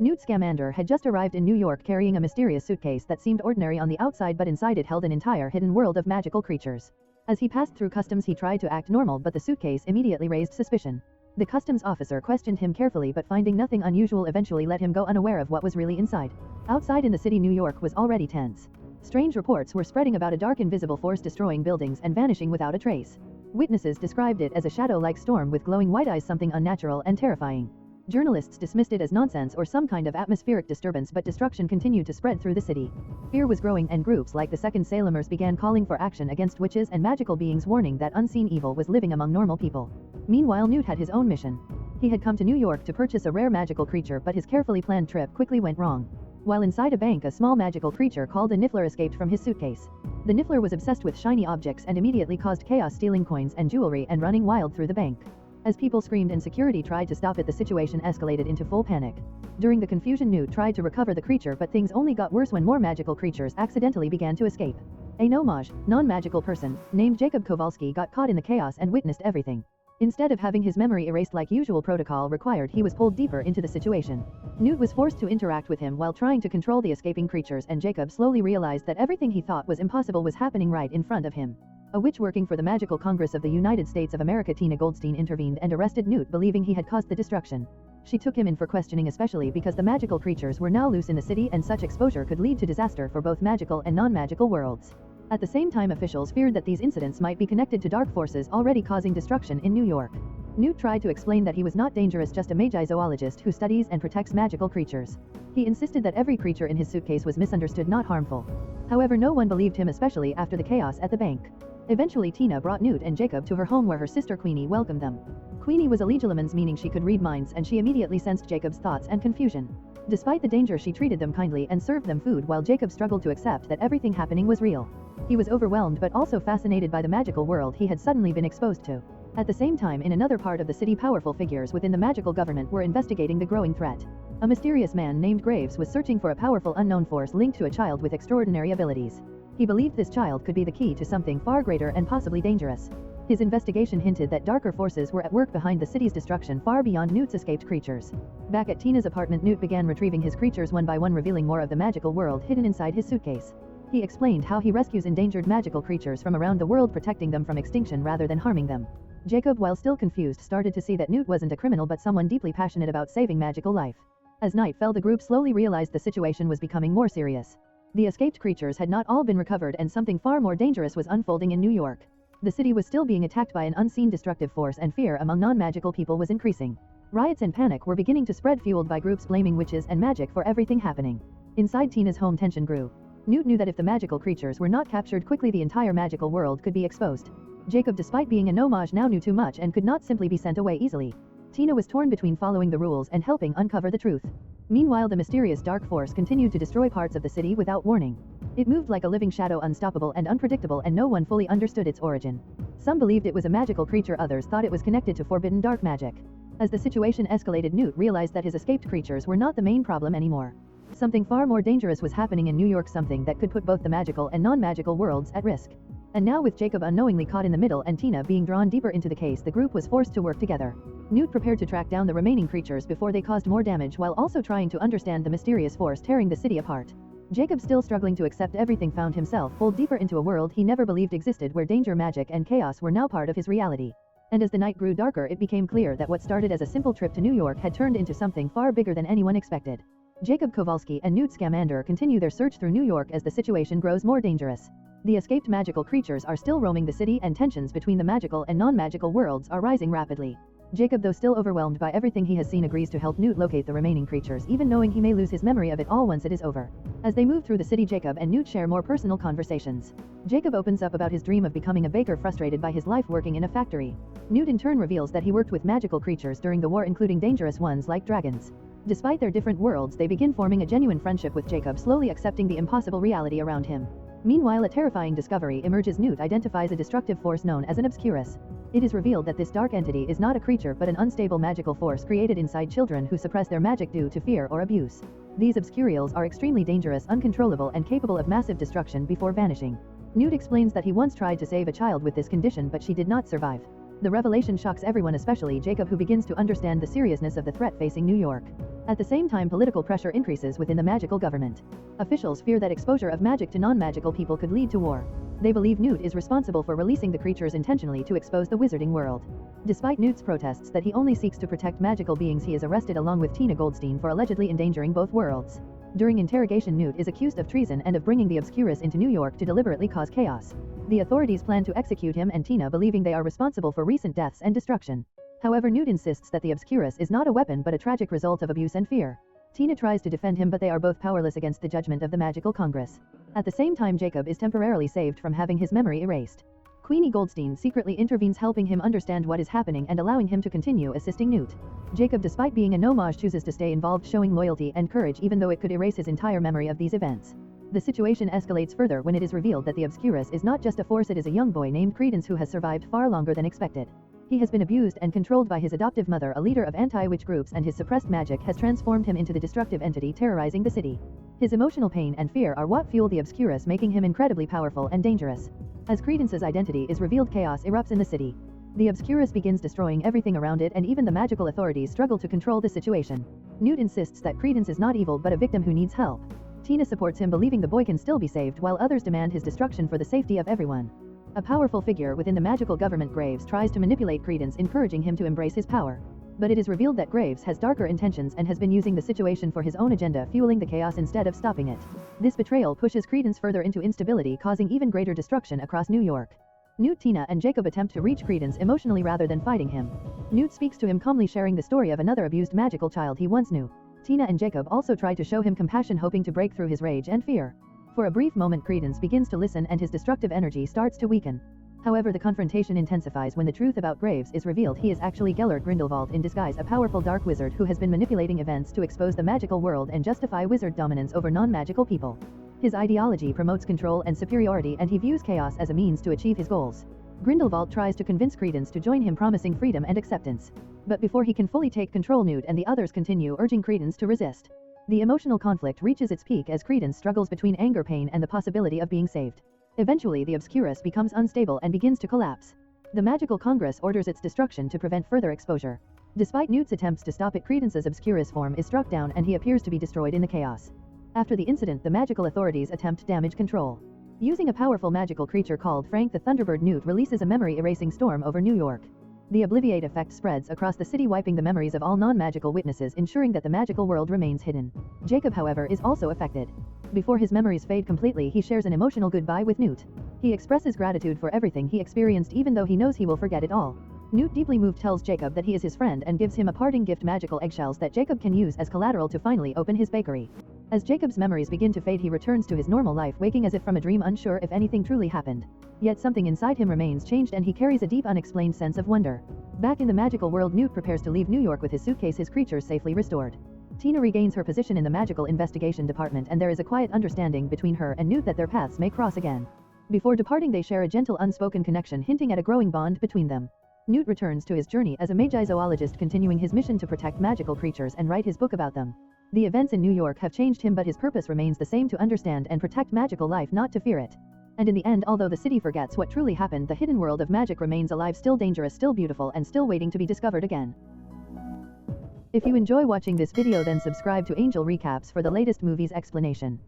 Newt Scamander had just arrived in New York carrying a mysterious suitcase that seemed ordinary on the outside but inside it held an entire hidden world of magical creatures. As he passed through customs he tried to act normal but the suitcase immediately raised suspicion. The customs officer questioned him carefully but finding nothing unusual eventually let him go unaware of what was really inside. Outside in the city New York was already tense. Strange reports were spreading about a dark invisible force destroying buildings and vanishing without a trace. Witnesses described it as a shadow-like storm with glowing white eyes, something unnatural and terrifying. Journalists dismissed it as nonsense or some kind of atmospheric disturbance, but destruction continued to spread through the city. Fear was growing and groups like the Second Salemers began calling for action against witches and magical beings, warning that unseen evil was living among normal people. Meanwhile, Newt had his own mission. He had come to New York to purchase a rare magical creature, but his carefully planned trip quickly went wrong. While inside a bank, a small magical creature called a Niffler escaped from his suitcase. The Niffler was obsessed with shiny objects and immediately caused chaos, stealing coins and jewelry and running wild through the bank. As people screamed and security tried to stop it, the situation escalated into full panic. During the confusion, Newt tried to recover the creature, but things only got worse when more magical creatures accidentally began to escape. A non-magical person, named Jacob Kowalski, got caught in the chaos and witnessed everything. Instead of having his memory erased like usual protocol required, he was pulled deeper into the situation. Newt was forced to interact with him while trying to control the escaping creatures, and Jacob slowly realized that everything he thought was impossible was happening right in front of him. A witch working for the Magical Congress of the United States of America, Tina Goldstein, intervened and arrested Newt, believing he had caused the destruction. She took him in for questioning, especially because the magical creatures were now loose in the city and such exposure could lead to disaster for both magical and non-magical worlds. At the same time, officials feared that these incidents might be connected to dark forces already causing destruction in New York. Newt tried to explain that he was not dangerous, just a magi-zoologist who studies and protects magical creatures. He insisted that every creature in his suitcase was misunderstood, not harmful. However, no one believed him, especially after the chaos at the bank. Eventually, Tina brought Newt and Jacob to her home where her sister Queenie welcomed them. Queenie was a Legilimens, meaning she could read minds, and she immediately sensed Jacob's thoughts and confusion. Despite the danger, she treated them kindly and served them food while Jacob struggled to accept that everything happening was real. He was overwhelmed but also fascinated by the magical world he had suddenly been exposed to. At the same time, in another part of the city, powerful figures within the magical government were investigating the growing threat. A mysterious man named Graves was searching for a powerful unknown force linked to a child with extraordinary abilities. He believed this child could be the key to something far greater and possibly dangerous. His investigation hinted that darker forces were at work behind the city's destruction far beyond Newt's escaped creatures. Back at Tina's apartment, Newt began retrieving his creatures one by one, revealing more of the magical world hidden inside his suitcase. He explained how he rescues endangered magical creatures from around the world, protecting them from extinction rather than harming them. Jacob, while still confused, started to see that Newt wasn't a criminal but someone deeply passionate about saving magical life. As night fell, the group slowly realized the situation was becoming more serious. The escaped creatures had not all been recovered and something far more dangerous was unfolding in New York. The city was still being attacked by an unseen destructive force, and fear among non-magical people was increasing. Riots and panic were beginning to spread, fueled by groups blaming witches and magic for everything happening. Inside Tina's home, tension grew. Newt knew that if the magical creatures were not captured quickly, the entire magical world could be exposed. Jacob, despite being a no-mage, now knew too much and could not simply be sent away easily. Tina was torn between following the rules and helping uncover the truth. Meanwhile, the mysterious dark force continued to destroy parts of the city without warning. It moved like a living shadow, unstoppable and unpredictable, and no one fully understood its origin. Some believed it was a magical creature, others thought it was connected to forbidden dark magic. As the situation escalated, Newt realized that his escaped creatures were not the main problem anymore. Something far more dangerous was happening in New York, something that could put both the magical and non-magical worlds at risk. And now, with Jacob unknowingly caught in the middle and Tina being drawn deeper into the case, the group was forced to work together. Newt prepared to track down the remaining creatures before they caused more damage, while also trying to understand the mysterious force tearing the city apart. Jacob, still struggling to accept everything, found himself pulled deeper into a world he never believed existed, where danger, magic, and chaos were now part of his reality. And as the night grew darker, it became clear that what started as a simple trip to New York had turned into something far bigger than anyone expected. Jacob Kowalski and Newt Scamander continue their search through New York as the situation grows more dangerous. The escaped magical creatures are still roaming the city, and tensions between the magical and non-magical worlds are rising rapidly. Jacob, though still overwhelmed by everything he has seen, agrees to help Newt locate the remaining creatures, even knowing he may lose his memory of it all once it is over. As they move through the city, Jacob and Newt share more personal conversations. Jacob opens up about his dream of becoming a baker, frustrated by his life working in a factory. Newt in turn reveals that he worked with magical creatures during the war, including dangerous ones like dragons. Despite their different worlds, they begin forming a genuine friendship, with Jacob slowly accepting the impossible reality around him. Meanwhile, a terrifying discovery emerges. Newt identifies a destructive force known as an Obscurus. It is revealed that this dark entity is not a creature but an unstable magical force created inside children who suppress their magic due to fear or abuse. These Obscurials are extremely dangerous, uncontrollable, and capable of massive destruction before vanishing. Newt explains that he once tried to save a child with this condition, but she did not survive. The revelation shocks everyone, especially Jacob, who begins to understand the seriousness of the threat facing New York. At the same time, political pressure increases within the magical government. Officials fear that exposure of magic to non-magical people could lead to war. They believe Newt is responsible for releasing the creatures intentionally to expose the wizarding world. Despite Newt's protests that he only seeks to protect magical beings, he is arrested along with Tina Goldstein for allegedly endangering both worlds. During interrogation, Newt is accused of treason and of bringing the Obscurus into New York to deliberately cause chaos. The authorities plan to execute him and Tina, believing they are responsible for recent deaths and destruction. However, Newt insists that the Obscurus is not a weapon but a tragic result of abuse and fear. Tina tries to defend him, but they are both powerless against the judgment of the Magical Congress. At the same time, Jacob is temporarily saved from having his memory erased. Queenie Goldstein secretly intervenes, helping him understand what is happening and allowing him to continue assisting Newt. Jacob, despite being a no-mage, chooses to stay involved, showing loyalty and courage even though it could erase his entire memory of these events. The situation escalates further when it is revealed that the Obscurus is not just a force, it is a young boy named Credence who has survived far longer than expected. He has been abused and controlled by his adoptive mother, a leader of anti-witch groups, and his suppressed magic has transformed him into the destructive entity terrorizing the city. His emotional pain and fear are what fuel the Obscurus, making him incredibly powerful and dangerous. As Credence's identity is revealed, chaos erupts in the city. The Obscurus begins destroying everything around it, and even the magical authorities struggle to control the situation. Newt insists that Credence is not evil but a victim who needs help. Tina supports him, believing the boy can still be saved, while others demand his destruction for the safety of everyone. A powerful figure within the magical government, Graves, tries to manipulate Credence, encouraging him to embrace his power. But it is revealed that Graves has darker intentions and has been using the situation for his own agenda, fueling the chaos instead of stopping it. This betrayal pushes Credence further into instability, causing even greater destruction across New York. Newt, Tina, and Jacob attempt to reach Credence emotionally rather than fighting him. Newt speaks to him calmly, sharing the story of another abused magical child he once knew. Tina and Jacob also try to show him compassion, hoping to break through his rage and fear. For a brief moment, Credence begins to listen and his destructive energy starts to weaken. However, the confrontation intensifies when the truth about Graves is revealed. He is actually Gellert Grindelwald in disguise, a powerful dark wizard who has been manipulating events to expose the magical world and justify wizard dominance over non-magical people. His ideology promotes control and superiority, and he views chaos as a means to achieve his goals. Grindelwald tries to convince Credence to join him, promising freedom and acceptance. But before he can fully take control, Newt and the others continue urging Credence to resist. The emotional conflict reaches its peak as Credence struggles between anger, pain, and the possibility of being saved. Eventually, the Obscurus becomes unstable and begins to collapse. The Magical Congress orders its destruction to prevent further exposure. Despite Newt's attempts to stop it, Credence's Obscurus form is struck down and he appears to be destroyed in the chaos. After the incident, the magical authorities attempt damage control. Using a powerful magical creature called Frank the Thunderbird, Newt releases a memory-erasing storm over New York. The Obliviate effect spreads across the city, wiping the memories of all non-magical witnesses, ensuring that the magical world remains hidden. Jacob, however, is also affected. Before his memories fade completely, he shares an emotional goodbye with Newt. He expresses gratitude for everything he experienced, even though he knows he will forget it all. Newt, deeply moved, tells Jacob that he is his friend and gives him a parting gift, magical eggshells that Jacob can use as collateral to finally open his bakery. As Jacob's memories begin to fade, he returns to his normal life, waking as if from a dream, unsure if anything truly happened. Yet something inside him remains changed, and he carries a deep, unexplained sense of wonder. Back in the magical world, Newt prepares to leave New York with his suitcase, his creatures safely restored. Tina regains her position in the magical investigation department, and there is a quiet understanding between her and Newt that their paths may cross again. Before departing, they share a gentle, unspoken connection, hinting at a growing bond between them. Newt returns to his journey as a magi-zoologist, continuing his mission to protect magical creatures and write his book about them. The events in New York have changed him, but his purpose remains the same: to understand and protect magical life, not to fear it. And in the end, although the city forgets what truly happened, the hidden world of magic remains alive, still dangerous, still beautiful, and still waiting to be discovered again. If you enjoy watching this video, then subscribe to Angel Recaps for the latest movies explanation.